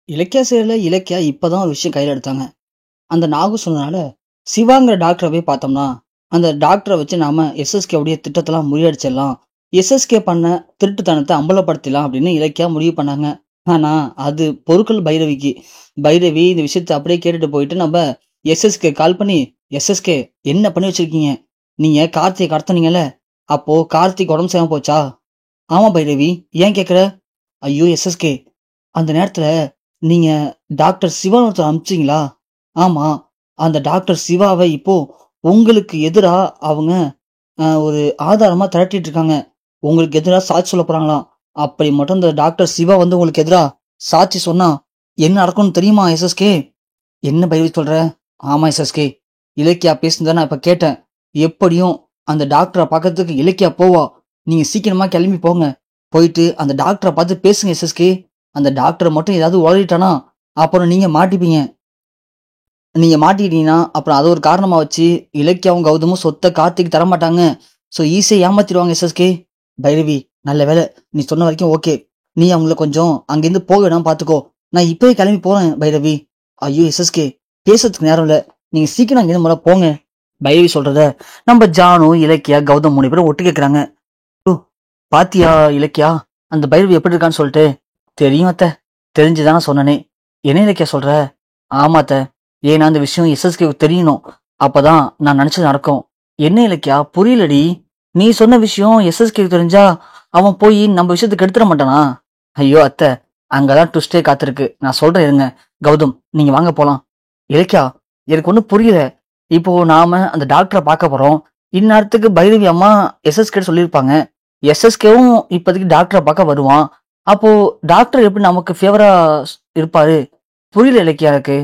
இலக்கியா சீரியல்ல இலக்கியா இப்பதான் ஒரு விஷயம் கையில எடுத்தாங்க. அந்த நாகு சொன்னனால சிவாங்கிற டாக்டரை போய் பார்த்தோம்னா, அந்த டாக்டரை வச்சு நாம எஸ்எஸ்கே உடைய திட்டத்தெல்லாம் முறியடிச்சிடலாம். எஸ்எஸ்கே பண்ண திருட்டுத்தனத்தை அம்பலப்படுத்தலாம் அப்படின்னு இலக்கியா முடிவு பண்ணாங்க. ஆனா அது பொருட்கள் பைரவிக்கு. பைரவி இந்த விஷயத்தை அப்படியே கேட்டுட்டு போயிட்டு நம்ம எஸ்எஸ்கே கால் பண்ணி, எஸ்எஸ்கே என்ன பண்ணி வச்சிருக்கீங்க? நீங்க கார்த்திகை கடத்துனீங்கல்ல, அப்போ கார்த்திக் உடம்பு சரியாம போச்சா? ஆமா பைரவி, ஏன் கேக்குற? ஐயோ எஸ்எஸ்கே, அந்த நேரத்துல நீங்க டாக்டர் சிவான்னு ஒருத்தர் அனுப்பிச்சிங்களா? ஆமா. அந்த டாக்டர் சிவாவை இப்போ உங்களுக்கு எதிரா அவங்க ஒரு ஆதாரமா திரட்டிட்டு இருக்காங்க. உங்களுக்கு எதிரா சாட்சி சொல்ல போறாங்களாம். அப்படி மட்டும் இந்த டாக்டர் சிவா வந்து உங்களுக்கு எதிரா சாட்சி சொன்னா என்ன நடக்கும்னு தெரியுமா எஸ்எஸ்கே? என்ன பைரவி சொல்ற? ஆமா எஸ்எஸ்கே, இலக்கியா பேசுனத நான் இப்ப கேட்டேன். எப்படியும் அந்த டாக்டரை பார்க்கறதுக்கு இலக்கியா போவா. நீங்க சீக்கிரமா கிளம்பி போங்க. போயிட்டு அந்த டாக்டரை பார்த்து பேசுங்க எஸ்எஸ்கே. அந்த டாக்டர் மட்டும் ஏதாவது உளறிட்டானா அப்புறம் நீங்க மாட்டிப்பீங்க. நீங்க மாட்டிக்கிட்டீங்கன்னா அப்புறம் அதை ஒரு காரணமா வச்சு இலக்கியாவும் கௌதமும் சொத்தை கார்த்திக் தரமாட்டாங்க. ஸோ ஈஸியா ஏமாத்திடுவாங்க எஸ்எஸ்கே. பைரவி, நல்ல வேலை நீ சொன்ன வரைக்கும் ஓகே. நீ அவங்கள கொஞ்சம் அங்கிருந்து போக வேணாம் பாத்துக்கோ. நான் இப்பவே கிளம்பி போறேன் பைரவி. ஐயோ எஸ்எஸ்கே, பேசுறதுக்கு நேரம் இல்ல. நீங்க சீக்கிரம் அங்கிருந்து முதல்ல போங்க. பைரவி சொல்றத நம்ம ஜானு இலக்கியா கௌதம் 3 பேரும் ஒட்டு கேட்கறாங்க. ஓ, பாத்தியா இலக்கியா அந்த பைரவி எப்படி இருக்கான்னு சொல்லிட்டு? தெரியும் அத்தை, தெரிஞ்சுதானே சொன்னனே. என்ன இலக்கியா சொல்ற? ஆமா அத்தை, ஏன்னா அந்த விஷயம் எஸ்எஸ்கேவுக்கு தெரியணும். அப்பதான் நான் நினைச்சது நடக்கும். என்ன இலக்கியா புரியலடி? நீ சொன்ன விஷயம் எஸ்எஸ்கேவுக்கு தெரிஞ்சா அவன் போய் நம்ம விஷயத்துக்கு எடுத்துட மாட்டானா? ஐயோ அத்தை, அங்கதான் ட்விஸ்டே காத்திருக்கு. நான் சொல்றேன் இருங்க. கௌதம், நீங்க வாங்க போலாம். இலக்கியா, எனக்கு ஒன்றும் புரியல. இப்போ நாம அந்த டாக்டரை பார்க்க போறோம். இந்நேரத்துக்கு பைரவி அம்மா எஸ்எஸ்கே சொல்லியிருப்பாங்க. எஸ்எஸ்கேவும் இப்போதைக்கு டாக்டரை பார்க்க வருவான். அப்போ டாக்டர் எப்படி நமக்கு ஃபேவரா இருப்பாரு? புரியல இலக்கியா எனக்கு.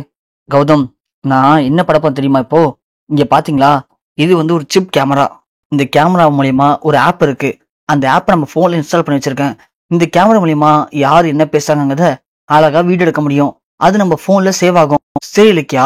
கௌதம், நான் என்ன படப்பேன் தெரியுமா இப்போ? இங்க பாத்தீங்களா, இது வந்து ஒரு சிப் கேமரா. இந்த கேமரா மூலியமா ஒரு ஆப் இருக்கு. அந்த ஆப்பை நம்ம போன்ல இன்ஸ்டால் பண்ணி வச்சிருக்கேன். இந்த கேமரா மூலியமா யார் என்ன பேசுறாங்கிறத அழகா வீடியோ எடுக்க முடியும். அது நம்ம போன்ல சேவ் ஆகும். சரி இலக்கியா,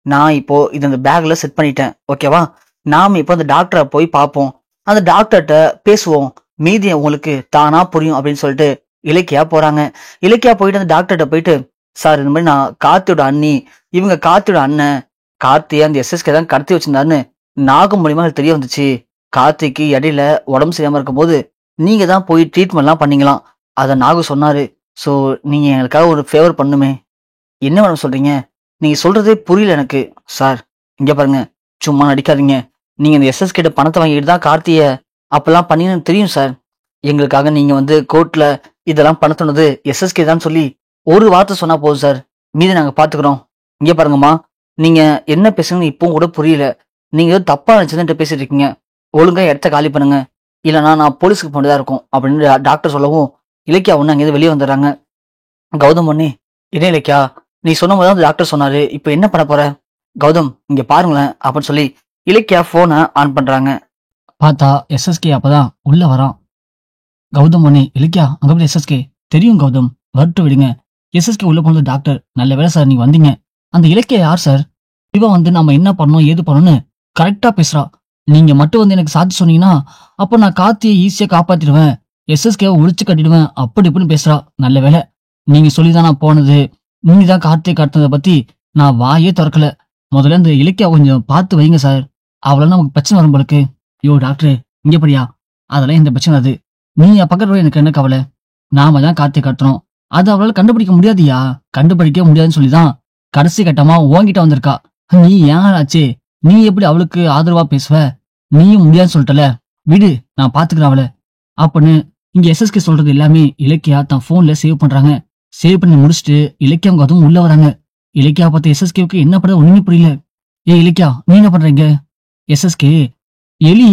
நான் இப்போ இது அந்த பேக்ல செட் பண்ணிட்டேன். ஓகேவா? நாம இப்போ அந்த டாக்டரை போய் பார்ப்போம். அந்த டாக்டர்கிட்ட பேசுவோம். மீதி உங்களுக்கு தானா புரியும் அப்படின்னு சொல்லிட்டு இலக்கியா போறாங்க. இலக்கியா போயிட்டு அந்த டாக்டர்கிட்ட போயிட்டு, சார் இந்த மாதிரி நான் கார்த்தியோட அண்ணி, இவங்க கார்த்தியோட அண்ணன். கார்த்தியை அந்த எஸ்எஸ்கே தான் கடத்தி வச்சிருந்தாருன்னு நாகு மூலியமா எனக்கு தெரிய வந்துச்சு. கார்த்திக்கு இடையில உடம்பு சரியாம இருக்கும் போது நீங்க தான் போய் ட்ரீட்மெண்ட்லாம் பண்ணீங்களாம். அதை நாகு சொன்னாரு. ஸோ நீங்க எங்களுக்காக ஒரு ஃபேவர் பண்ணுமே. என்ன மேடம் சொல்றீங்க? நீங்க சொல்றதே புரியல எனக்கு. சார் இங்க பாருங்க, சும்மா நடிக்காதீங்க. நீங்க இந்த எஸ்எஸ் கிட்ட பணத்தை வாங்கிட்டு தான் கார்த்திய அப்பெல்லாம் பண்ணீங்கன்னு தெரியும் சார். எங்களுக்காக நீங்க வந்து கோர்ட்ல இதெல்லாம் பண்ண சொன்னது எஸ்எஸ்கே தான் சொல்லி ஒரு வார்த்தை சொன்னா போதும் சார். மீதி நாங்க பாத்துக்கிறோம். இங்க பாருங்கம்மா, நீங்க என்ன பேசுங்கன்னு இப்பவும் கூட புரியல. நீங்க ஏதோ தப்பா நினைச்சதுன்ட்டு பேசிட்டு இருக்கீங்க. ஒழுங்கா இடத்த காலி பண்ணுங்க, இல்லைன்னா நான் போலீஸுக்கு போனதா இருக்கும் அப்படின்னு டாக்டர் சொல்லவும் இலக்கியா ஒண்ணு அங்கேயிருந்து வெளியே வந்துடுறாங்க. கௌதம் ஒண்ணே, என்ன இலக்கியா, நீ சொன்ன போது தான் டாக்டர் சொன்னாரு, இப்ப என்ன பண்ண போற? கௌதம் இங்க பாருங்களேன் அப்படின்னு சொல்லி இலக்கியா போனை ஆன் பண்றாங்க. பார்த்தா எஸ்எஸ்கே அப்பதான் உள்ள வரான். கௌதம் ஒண்ணே, இலக்கியா அங்க போய் எஸ்எஸ்கே தெரியும் கௌதம், வரட்டு விடுங்க. எஸ்எஸ்கே உள்ள போனது டாக்டர். நல்ல வேலை சார் நீங்க வந்தீங்க. அந்த இலக்கியா யார் சார்? இவ வந்து நம்ம என்ன பண்ணோம் ஏது பண்ணணும்னு கரெக்டா பேசுறா. நீங்க மட்டும் வந்து எனக்கு சாட்சி சொன்னீங்கன்னா அப்ப நான் கார்த்தியை ஈஸியா காப்பாத்திடுவேன், எஸ்எஸ்கேவை ஒழிச்சு கட்டிடுவேன் அப்படி இப்படின்னு பேசுறா. நல்ல வேலை நீங்க சொல்லிதான் நான் போனது. நீங்க தான் கார்த்தியை காட்டுனதை பத்தி நான் வாயே திறக்கல. முதல்ல இந்த இலக்கியா கொஞ்சம் பார்த்து வைங்க சார். அவளால நமக்கு பிரச்சனை வரும் போலுக்கு. யோ டாக்டர் இங்க படியா, அதெல்லாம் இந்த பிரச்சனை அது. நீ பக்கத்துல எனக்கு என்ன கவலை? நாம தான் கார்த்தியை காட்டணும். அது அவளால கண்டுபிடிக்க முடியாதியா. கண்டுபிடிக்க முடியாதுன்னு சொல்லிதான் கடைசி கட்டமா உன்கிட்ட வந்திருக்கா. நீ ஏன் ஆச்சே, நீ எப்படி அவளுக்கு ஆதரவா பேசுவ? நீயும் முடியாதுன்னு சொல்லிட்டல, விடு நான் பாத்துக்கிறேன் அவளை அப்படின்னு இங்க எஸ்எஸ்கே சொல்றது எல்லாமே இலக்கியா தான் போன்ல சேவ் பண்றாங்க. சேவ் பண்ணி முடிச்சுட்டு இலக்கியா அதுவும் உள்ள வராங்க. இலக்கியா பார்த்த எஸ்எஸ்கேவுக்கு என்ன பண்ண ஒண்ணுமே புரியல. ஏ இலக்கியா, நீ என்ன பண்றீங்க? எஸ்எஸ்கே, எலி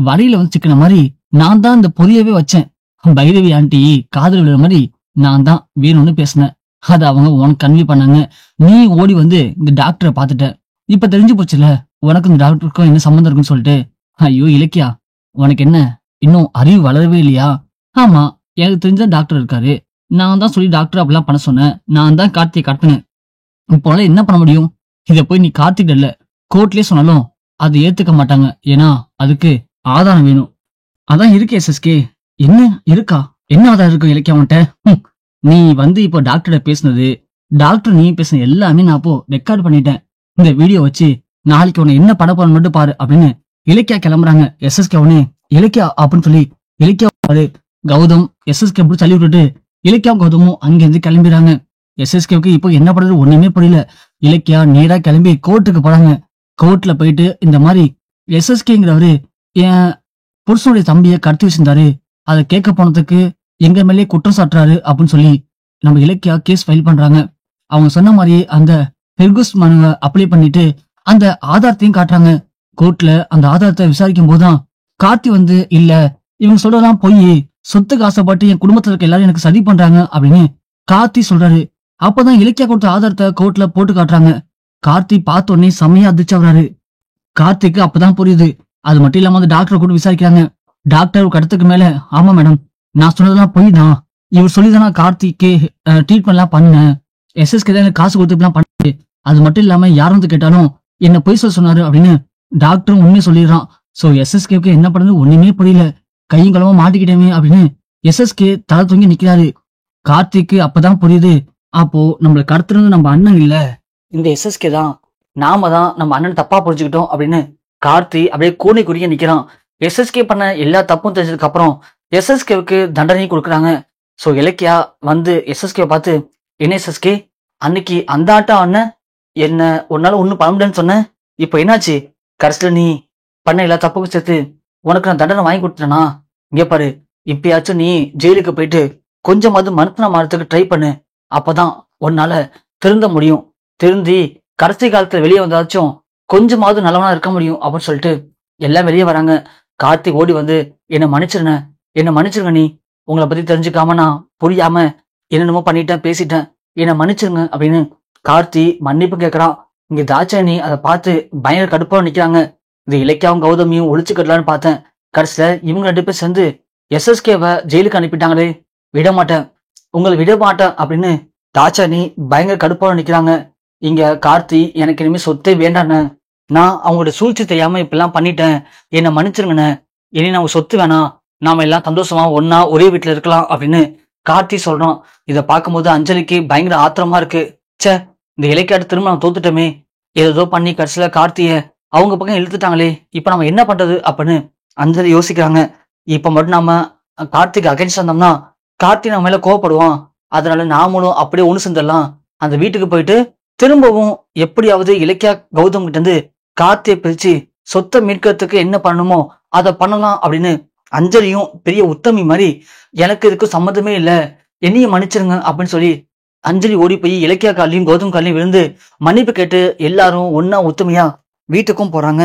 வரையில வந்து சிக்கின மாதிரி நான் தான் இந்த பொரியவே வச்சேன். பைரவி ஆண்டி காதல் விழுற மாதிரி நான் தான் வேணும்னு பேசினேன். அதை அவங்க உனக்கு கன்வே பண்ணாங்க. நீ ஓடி வந்து இந்த டாக்டரை பார்த்துட்ட. இப்ப தெரிஞ்சு போச்சுல உனக்கு இந்த டாக்டருக்கும் என்ன சம்மந்தம் இருக்குன்னு சொல்லிட்டு. ஐயோ இலக்கியா, உனக்கு என்ன இன்னும் அறிவு வளரவே இல்லையா? ஆமா, எனக்கு தெரிஞ்ச டாக்டர் இருக்காரு. நான் தான் சொல்லி டாக்டர் அப்படிலாம் பண்ண சொன்னேன். நான் தான் கார்த்தியை கடத்தினேன். இப்போ என்ன பண்ண முடியும்? இத போய் நீ கார்த்திக் இல்ல கோர்ட்லயே சொன்னாலும் அதை ஏத்துக்க மாட்டாங்க. ஏன்னா அதுக்கு ஆதாரம் வேணும். அதான் இருக்கு எஸ்எஸ்கே. என்ன இருக்கா? என்ன ஆதாரம் இருக்கும் இலக்கியா உன்ட்ட? நீ வந்து இப்போ டாக்டர்கிட்ட பேசுனது, டாக்டர் நீ பேசுன எல்லாமே நான் அப்போ ரெக்கார்ட் பண்ணிட்டேன். இந்த வீடியோ வச்சு நாளைக்கு உன்னை என்ன பட போறன்னு மட்டும் பாரு அப்படின்னு இலக்கியா கிளம்புறாங்க. எஸ்எஸ்கே உடனே இலக்கியா அப்படின்னு சொல்லி இலக்கியா பாரு. கௌதம் எஸ்எஸ்கே அப்படி தள்ளி விட்டுட்டு இலக்கியா கௌதமும் அங்கிருந்து கிளம்பிடுறாங்க. எஸ்எஸ்கேவுக்கு இப்போ என்ன பண்றது ஒண்ணுமே புரியல. இலக்கியா நேரா கிளம்பி கோர்ட்டுக்கு போறாங்க. கோர்ட்ல போயிட்டு இந்த மாதிரி எஸ்எஸ்கேங்கிறவரு என் புருஷனுடைய தம்பியை கடத்தி வச்சிருந்தாரு, அதை கேட்க போனதுக்கு எங்க மேலே குற்றம் சாட்டுறாரு அப்படின்னு சொல்லி நம்ம இலக்கியா கேஸ் ஃபைல் பண்றாங்க. அவங்க சொன்ன மாதிரி அந்த ஹெர்குஸ் மனுவை அப்ளை பண்ணிட்டு அந்த ஆதாரத்தையும் காட்டுறாங்க. கோர்ட்ல அந்த ஆதாரத்தை விசாரிக்கும் போதுதான் கார்த்தி வந்து இல்ல இவங்க சொல்றதெல்லாம் போய் சொத்துக்கு ஆசைப்பட்டு என் குடும்பத்துல இருக்க எல்லாரும் எனக்கு சதி பண்றாங்க அப்படின்னு கார்த்தி சொல்றாரு. அப்பதான் இலக்கியா கொடுத்த ஆதாரத்தை கோர்ட்ல போட்டு காட்டுறாங்க. கார்த்தி பார்த்த உடனே செம்மையா அதிர்ச்சி வர்றாரு. கார்த்திக்கு அப்பதான் புரியுது. அது மட்டும் இல்லாம அந்த டாக்டரை கூட விசாரிக்கிறாங்க. டாக்டர் ஒரு கடத்துக்கு மேல ஆமா மேடம் நான் சொன்னதெல்லாம் போய் தான், இவர் சொல்லிதான் கார்த்திக்கு ட்ரீட்மெண்ட் எல்லாம் பண்ணேன், எஸ்எஸ்கே தான் எனக்கு காசு கொடுத்துலாம் பண்ணு, அது மட்டும் இல்லாம யாரும் வந்து கேட்டாலும் என்ன பொய் சொல்ல சொன்னாரு அப்படின்னு டாக்டரும் உண்மையை சொல்லிடுறான். சோ எஸ்எஸ்கேவுக்கு என்ன பண்ணுறது ஒண்ணுமே புரியல. கையும் களமா மாட்டிக்கிட்டேமே அப்படின்னு எஸ்எஸ்கே தலை தூங்கி நிக்கிறாரு. கார்த்திக்கு அப்பதான் புரியுது, அப்போ நம்மளை கடத்துறது நம்ம அண்ணன் இல்ல, இந்த எஸ்எஸ்கே தான், நாம தான் நம்ம அண்ணன் தப்பா புரிஞ்சுக்கிட்டோம் அப்படின்னு கார்த்தி அப்படியே கூனி குறுகிய நிக்கிறான். எஸ்எஸ்கே பண்ண எல்லா தப்பும் தெரிஞ்சதுக்கு அப்புறம் எஸ்எஸ்கேவுக்கு தண்டனை கொடுக்குறாங்க. சோ இலக்கியா வந்து எஸ்எஸ்கே பார்த்து என்ன எஸ்எஸ்கே அன்னைக்கு அந்த ஆட்டம் அண்ணன் என்ன உன்னால ஒன்னும் பண்ண முடியலன்னு சொன்ன, இப்போ என்னாச்சு, கடைசியில நீ பண்ண எல்லா தப்புக்கும் சேர்த்து உனக்கு நான் தண்டனை வாங்கி கொடுத்துட்டேனா, இங்க பாரு இப்பயாச்சும் நீ ஜெயிலுக்கு போயிட்டு கொஞ்சமாவது மனுத்தன மாறத்துக்கு ட்ரை பண்ணு, அப்பதான் உன்னால திருந்த முடியும், திருந்தி கடைசி காலத்துல வெளியே வந்தாச்சும் கொஞ்சமாவது நல்லவனா இருக்க முடியும் அப்படின்னு சொல்லிட்டு எல்லாம் வெளியே வராங்க. கார்த்திக் ஓடி வந்து என்ன மன்னிச்சிருங்க நீ உங்களை பத்தி தெரிஞ்சுக்காம நான் புரியாம என்னென்னமோ பண்ணிட்டேன் பேசிட்டேன், என்னை மன்னிச்சிருங்க அப்படின்னு கார்த்தி மன்னிப்பு கேட்கறான். இங்க தாட்சாயணி அதை பார்த்து பயங்கர கடுப்பா நிக்கிறாங்க. இந்த இலக்கியாவும் கௌதமியும் ஒழிச்சு கட்டலான்னு பார்த்தேன், கடைசியில இவங்க 2 பேர் சேர்ந்து எஸ்எஸ்கேவை ஜெயிலுக்கு அனுப்பிட்டாங்களே, விட மாட்டேன் உங்களை விட மாட்டேன் அப்படின்னு தாட்சாயணி பயங்கர கடுப்பா நிக்கிறாங்க. இங்க கார்த்தி எனக்கு இனிமே சொத்தே வேண்டாண்ண, நான் அவங்களோட சூழ்ச்சி தெரியாம இப்பெல்லாம் பண்ணிட்டேன், என்னை மன்னிச்சிருங்கண்ண, இனி நம்ம சொத்து வேணாம், நாம எல்லாம் சந்தோஷமா ஒன்னா ஒரே வீட்டுல இருக்கலாம் அப்படின்னு கார்த்தி சொல்றான். இதை பார்க்கும்போது அஞ்சலிக்கு பயங்கர ஆத்திரமா இருக்கு. சே இந்த இலக்கியாட்டு திரும்ப நம்ம தோத்துட்டோமே, ஏதோ பண்ணி கடைசியில கார்த்திய அவங்க பக்கம் இழுத்துட்டாங்களே, இப்ப நம்ம என்ன பண்றது அப்படின்னு அஞ்சலி யோசிக்கிறாங்க. இப்ப மட்டும் நாம கார்த்திக் அகைன்ஸ்ட் வந்தோம்னா கார்த்தி நம்ம மேல கோவப்படுவான், அதனால நாமளும் அப்படியே ஒண்ணு சேர்ந்துடலாம், அந்த வீட்டுக்கு போயிட்டு திரும்பவும் எப்படியாவது இலக்கியா கௌதம் கிட்ட இருந்து கார்த்தியை பிரிச்சு சொத்தை மீட்கிறதுக்கு என்ன பண்ணணுமோ அதை பண்ணலாம் அப்படின்னு அஞ்சலியும் பெரிய உத்தமி மாதிரி எனக்கு இதுக்கும் சம்மந்தமே இல்லை, என்னையும் மன்னிச்சிருங்க அப்படின்னு சொல்லி அஞ்சலி ஓடி போய் இலக்கியா காலையும் கௌதம் காலையும் விழுந்து மன்னிப்பு கேட்டு எல்லாரும் ஒன்னா உத்தமையா வீட்டுக்கும் போறாங்க.